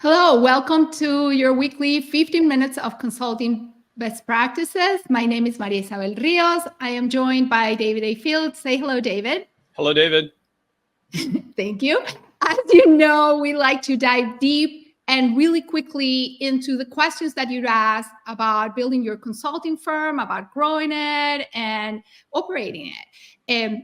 Hello, welcome to your weekly 15 minutes of consulting best practices. My name is Maria Isabel Rios. I am joined by David A. Fields. Say hello, David. Hello, David. Thank you. As you know, we like to dive deep and really quickly into the questions that you'd ask about building your consulting firm, about growing it and operating it. And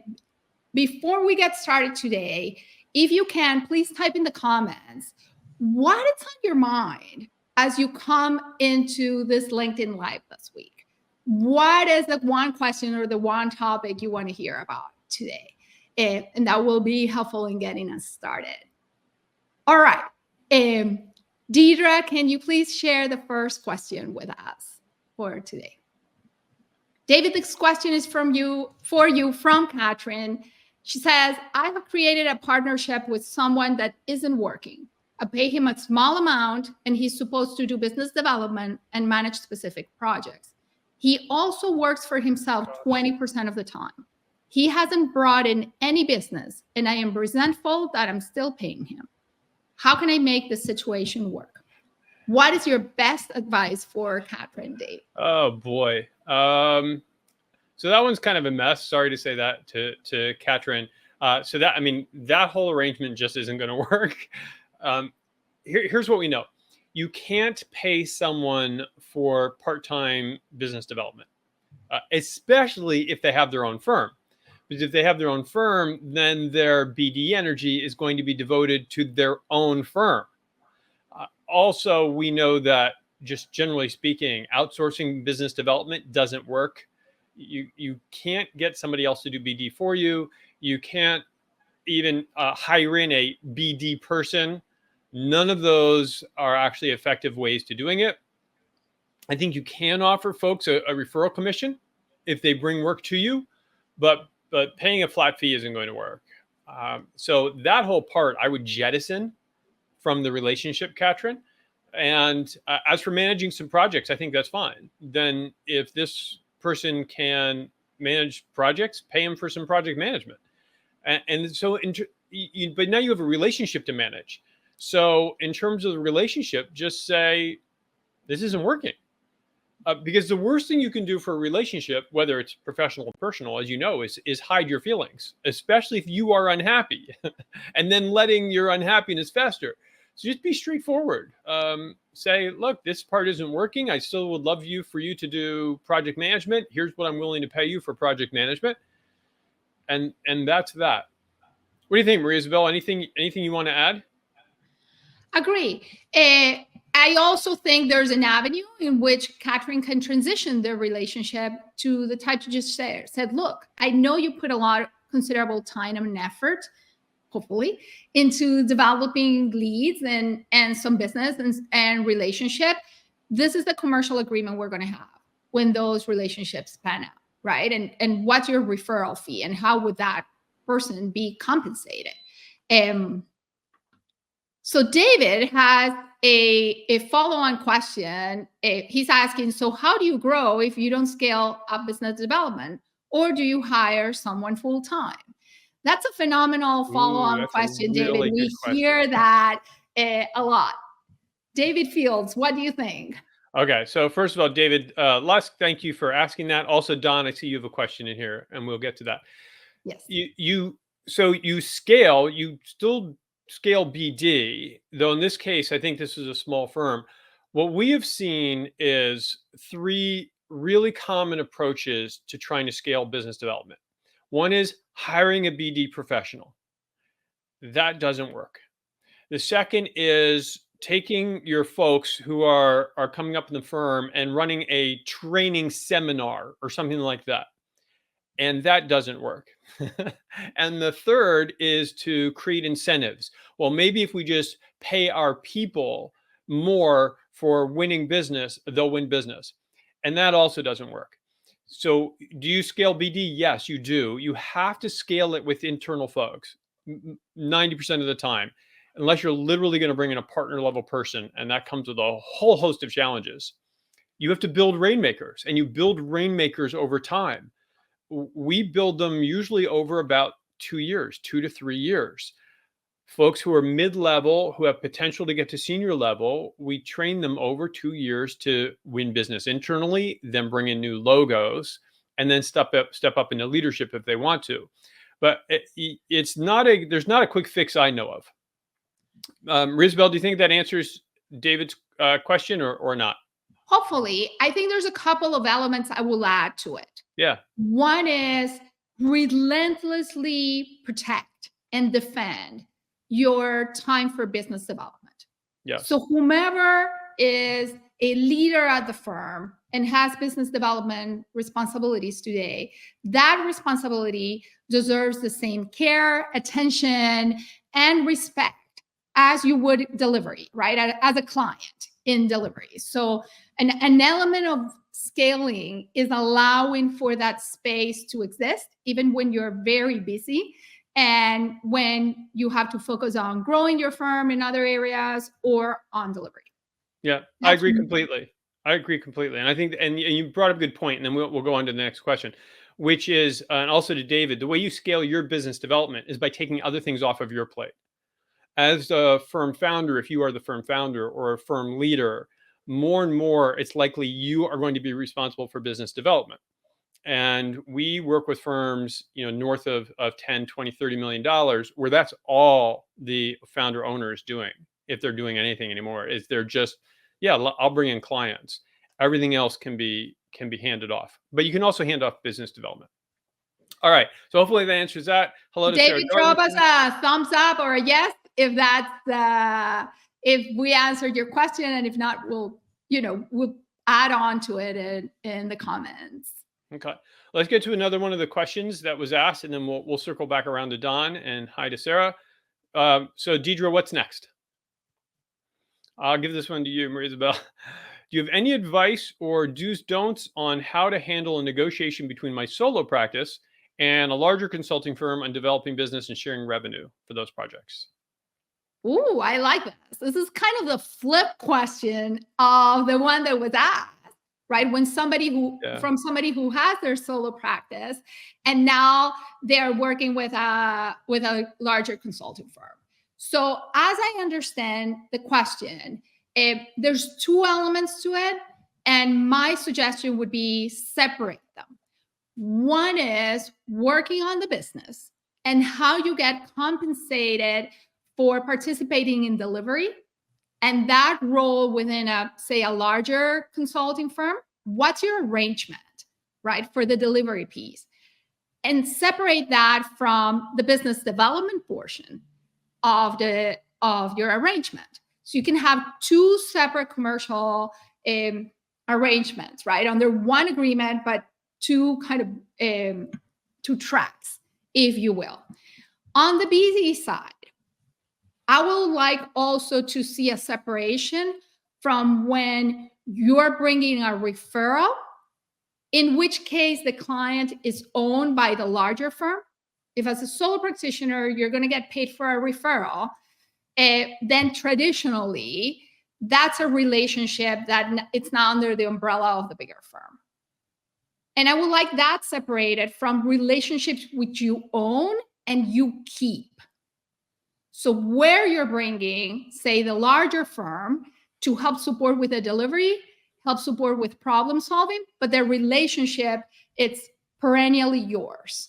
before we get started today, if you can, please type in the comments what is on your mind as you come into this LinkedIn Live this week. What is the one question or the one topic you want to hear about today? And that will be helpful in getting us started. All right. Deidre, can you please share the first question with us for today? David, this question is for you from Catherine. She says, I have created a partnership with someone that isn't working. I pay him a small amount and he's supposed to do business development and manage specific projects. He also works for himself 20% of the time. He hasn't brought in any business and I am resentful that I'm still paying him. How can I make this situation work? What is your best advice for Catherine, Dave? Oh boy. So that one's kind of a mess. Sorry to say that to Catherine. That whole arrangement just isn't going to work. Here's what we know. You can't pay someone for part-time business development, especially if they have their own firm. Because if they have their own firm, then their BD energy is going to be devoted to their own firm. Also, we know that just generally speaking, outsourcing business development doesn't work. You can't get somebody else to do BD for you. You can't even hire in a BD person. None of those are actually effective ways to doing it. I think you can offer folks a referral commission if they bring work to you, but paying a flat fee isn't going to work. So that whole part I would jettison from the relationship, Catherine. And as for managing some projects, I think that's fine. Then if this person can manage projects, pay them for some project management. But now you have a relationship to manage. So in terms of the relationship, just say, this isn't working. Because the worst thing you can do for a relationship, whether it's professional or personal, as you know, is hide your feelings, especially if you are unhappy and then letting your unhappiness fester. So just be straightforward. Say, look, this part isn't working. I still would love for you to do project management. Here's what I'm willing to pay you for project management. And that's that. What do you think, Maria Isabel? Anything you want to add? Agree. I also think there's an avenue in which Catherine can transition their relationship to the type you just said, look, I know you put a lot of considerable time and effort, hopefully, into developing leads and some business and relationship. This is the commercial agreement we're going to have when those relationships pan out, right? And what's your referral fee and how would that person be compensated? So David has a follow-on question. He's asking, so how do you grow if you don't scale up business development, or do you hire someone full-time? That's a phenomenal follow-on question, David. We hear that a lot. David Fields, what do you think? Okay, so first of all, David Lusk, thank you for asking that. Also, Don, I see you have a question in here, and we'll get to that. Yes. You still scale BD, though in this case, I think this is a small firm. What we have seen is three really common approaches to trying to scale business development. One is hiring a BD professional. That doesn't work. The second is taking your folks who are coming up in the firm and running a training seminar or something like that. And that doesn't work. And the third is to create incentives. Well, maybe if we just pay our people more for winning business, they'll win business. And that also doesn't work. So do you scale BD? Yes, you do. You have to scale it with internal folks 90% of the time, unless you're literally going to bring in a partner level person. And that comes with a whole host of challenges. You have to build rainmakers, and you build rainmakers over time. We build them usually over about 2 years, 2 to 3 years. Folks who are mid-level, who have potential to get to senior level, we train them over 2 years to win business internally, then bring in new logos, and then step up into leadership if they want to. But there's not a quick fix I know of. Rizabel, do you think that answers David's question or not? Hopefully. I think there's a couple of elements I will add to it. Yeah. One is relentlessly protect and defend your time for business development. Yeah. So whomever is a leader at the firm and has business development responsibilities today, that responsibility deserves the same care, attention, and respect as you would delivery, right? As a client in delivery. So an element of scaling is allowing for that space to exist, even when you're very busy and when you have to focus on growing your firm in other areas or on delivery. Yeah, I agree completely. And I think, and you brought up a good point, and then we'll go on to the next question, which is, and also to David, the way you scale your business development is by taking other things off of your plate. As a firm founder, if you are the firm founder or a firm leader, more and more, it's likely you are going to be responsible for business development. And we work with firms, north of 10, 20, $30 million, where that's all the founder owner is doing. If they're doing anything anymore, is they're just, I'll bring in clients. Everything else can be handed off, but you can also hand off business development. All right. So hopefully that answers that. Hello to David, Sarah. drop us a thumbs up or a yes if that's if we answered your question, and if not, we'll add on to it in the comments. Okay. Let's get to another one of the questions that was asked, and then we'll circle back around to Don and hi to Sarah. So Deidre, what's next? I'll give this one to you, Marie-Isabel. Do you have any advice or do's don'ts on how to handle a negotiation between my solo practice and a larger consulting firm on developing business and sharing revenue for those projects? Ooh, I like this. This is kind of the flip question of the one that was asked, right? When somebody from somebody who has their solo practice and now they're working with a larger consulting firm. So as I understand the question, there's two elements to it, and my suggestion would be separate them. One is working on the business and how you get compensated for participating in delivery, and that role within a larger consulting firm. What's your arrangement, right, for the delivery piece? And separate that from the business development portion of your arrangement. So you can have two separate commercial arrangements, right, under one agreement, but two kind of two tracks, if you will. On the BD side, I would like also to see a separation from when you're bringing a referral, in which case the client is owned by the larger firm. If as a solo practitioner, you're going to get paid for a referral, then traditionally, that's a relationship that it's not under the umbrella of the bigger firm. And I would like that separated from relationships which you own and you keep. So where you're bringing, say, the larger firm to help support with the delivery, help support with problem solving, but their relationship, it's perennially yours.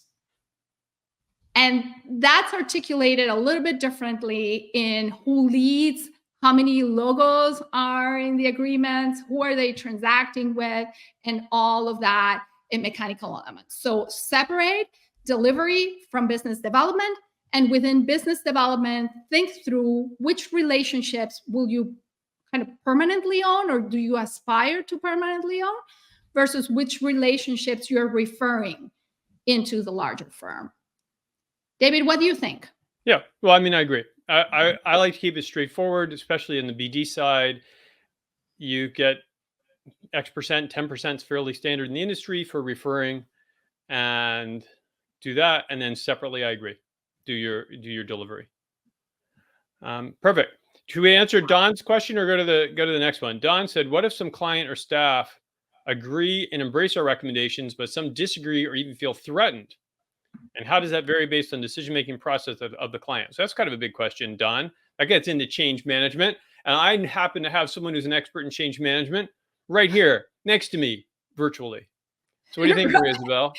And that's articulated a little bit differently in who leads, how many logos are in the agreements, who are they transacting with, and all of that in mechanical elements. So separate delivery from business development, and within business development, think through which relationships will you kind of permanently own, or do you aspire to permanently own, versus which relationships you're referring into the larger firm. David, what do you think? Yeah, well, I mean, I agree. I like to keep it straightforward, especially in the BD side. You get X percent, 10% is fairly standard in the industry for referring, and do that. And then separately, I agree, do your delivery. Perfect. Should we answer Don's question or go to the next one? Don said, what if some client or staff agree and embrace our recommendations, but some disagree or even feel threatened? And how does that vary based on decision-making process of the client? So that's kind of a big question, Don. That gets into change management. And I happen to have someone who's an expert in change management right here next to me virtually. So what do you think, Maria Isabel?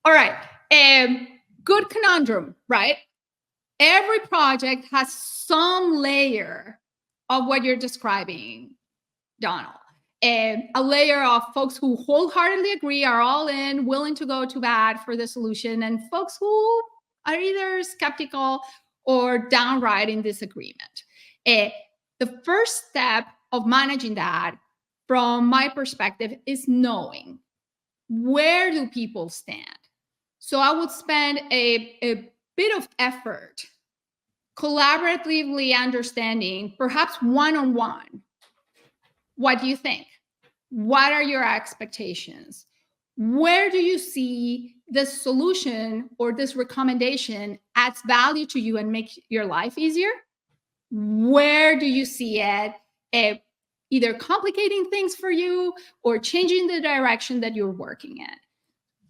All right. Good conundrum, right? Every project has some layer of what you're describing, Donald. A layer of folks who wholeheartedly agree, are all in, willing to go to bat for the solution, and folks who are either skeptical or downright in disagreement. The first step of managing that, from my perspective, is knowing where do people stand. So I would spend a bit of effort collaboratively understanding, perhaps one-on-one, what do you think? What are your expectations? Where do you see this solution or this recommendation adds value to you and makes your life easier? Where do you see it either complicating things for you or changing the direction that you're working in?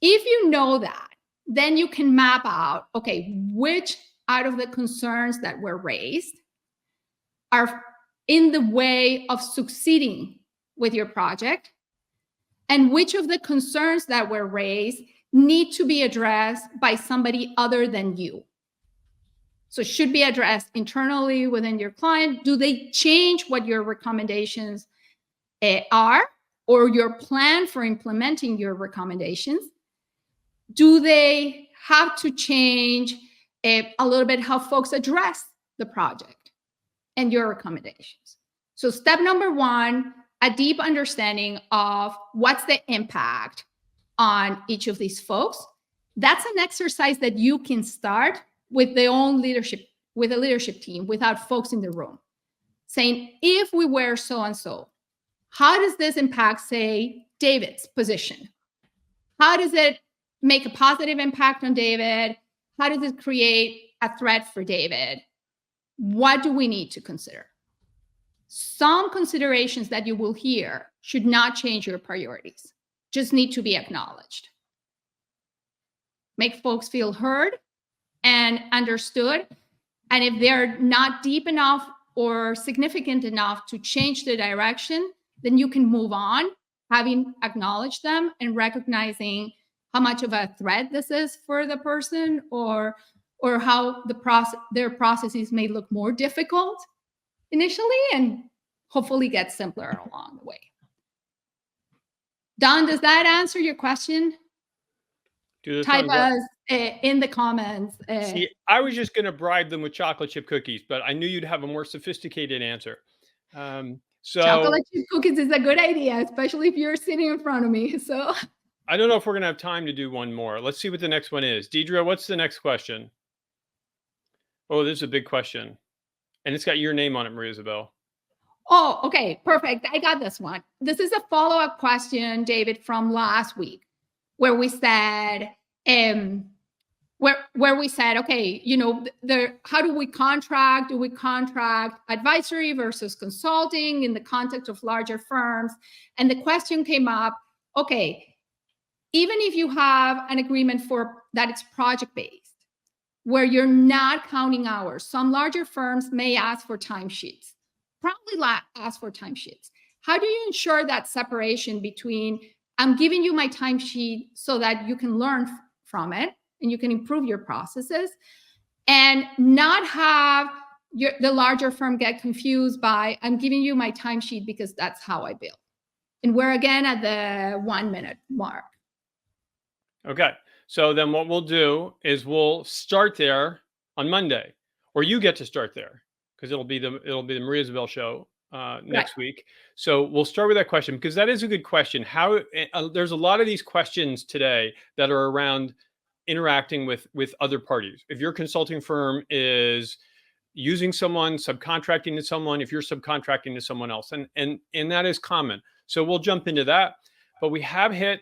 If you know that, then you can map out, okay, which out of the concerns that were raised are in the way of succeeding with your project, and which of the concerns that were raised need to be addressed by somebody other than you. So should be addressed internally within your client. Do they change what your recommendations are, or your plan for implementing your recommendations? Do they have to change a little bit how folks address the project and your recommendations? So step number one, a deep understanding of what's the impact on each of these folks. That's an exercise that you can start with their own leadership, with a leadership team, without folks in the room. Saying, if we were so-and-so, how does this impact, say, David's position? How does it make a positive impact on David? How does it create a threat for David? What do we need to consider? Some considerations that you will hear should not change your priorities, just need to be acknowledged. Make folks feel heard and understood. And if they're not deep enough or significant enough to change the direction, then you can move on, having acknowledged them and recognizing how much of a threat this is for the person, or how their processes may look more difficult initially and hopefully get simpler along the way. Don, does that answer your question? Type us in the comments. See, I was just going to bribe them with chocolate chip cookies, but I knew you'd have a more sophisticated answer. So chocolate chip cookies is a good idea, especially if you're sitting in front of me. So I don't know if we're going to have time to do one more. Let's see what the next one is. Deidre, what's the next question? Oh, this is a big question. And it's got your name on it, Maria Isabel. Oh, okay, perfect. I got this one. This is a follow-up question, David, from last week, where we said, where we said, okay, you know, how do we contract? Do we contract advisory versus consulting in the context of larger firms? And the question came up, okay, even if you have an agreement for that it's project-based, where you're not counting hours, some larger firms may ask for timesheets, probably ask for timesheets. How do you ensure that separation between I'm giving you my timesheet so that you can learn from it and you can improve your processes, and not have the larger firm get confused by I'm giving you my timesheet because that's how I bill? And we're again at the 1 minute mark. Okay. So then what we'll do is we'll start there on Monday, or you get to start there because it'll be the Maria Isabel show next week. So we'll start with that question because that is a good question. How there's a lot of these questions today that are around interacting with other parties. If your consulting firm is using someone, subcontracting to someone, if you're subcontracting to someone else, and that is common. So we'll jump into that. But we have hit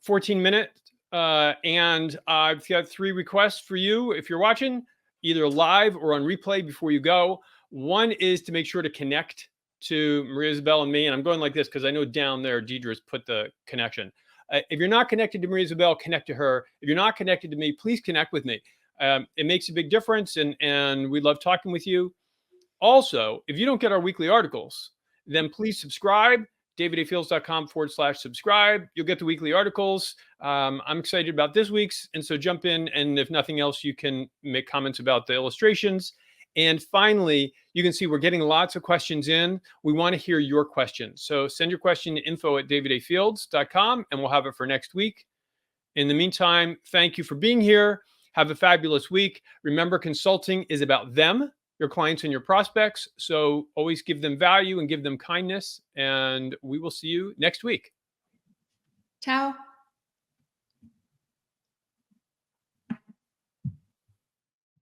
14 minutes. And I've got 3 requests for you if you're watching, either live or on replay before you go. One is to make sure to connect to Maria Isabel and me. And I'm going like this because I know down there Deidre's put the connection. If you're not connected to Maria Isabel, connect to her. If you're not connected to me, please connect with me. It makes a big difference, and we love talking with you. Also, if you don't get our weekly articles, then please subscribe, davidafields.com/subscribe. You'll get the weekly articles. I'm excited about this week's, and so jump in, and if nothing else, you can make comments about the illustrations. And finally, you can see we're getting lots of questions in. We want to hear your questions. So send your question to info@davidafields.com, and we'll have it for next week. In the meantime, thank you for being here. Have a fabulous week. Remember, consulting is about them, your clients and your prospects. So always give them value and give them kindness. And we will see you next week. Ciao.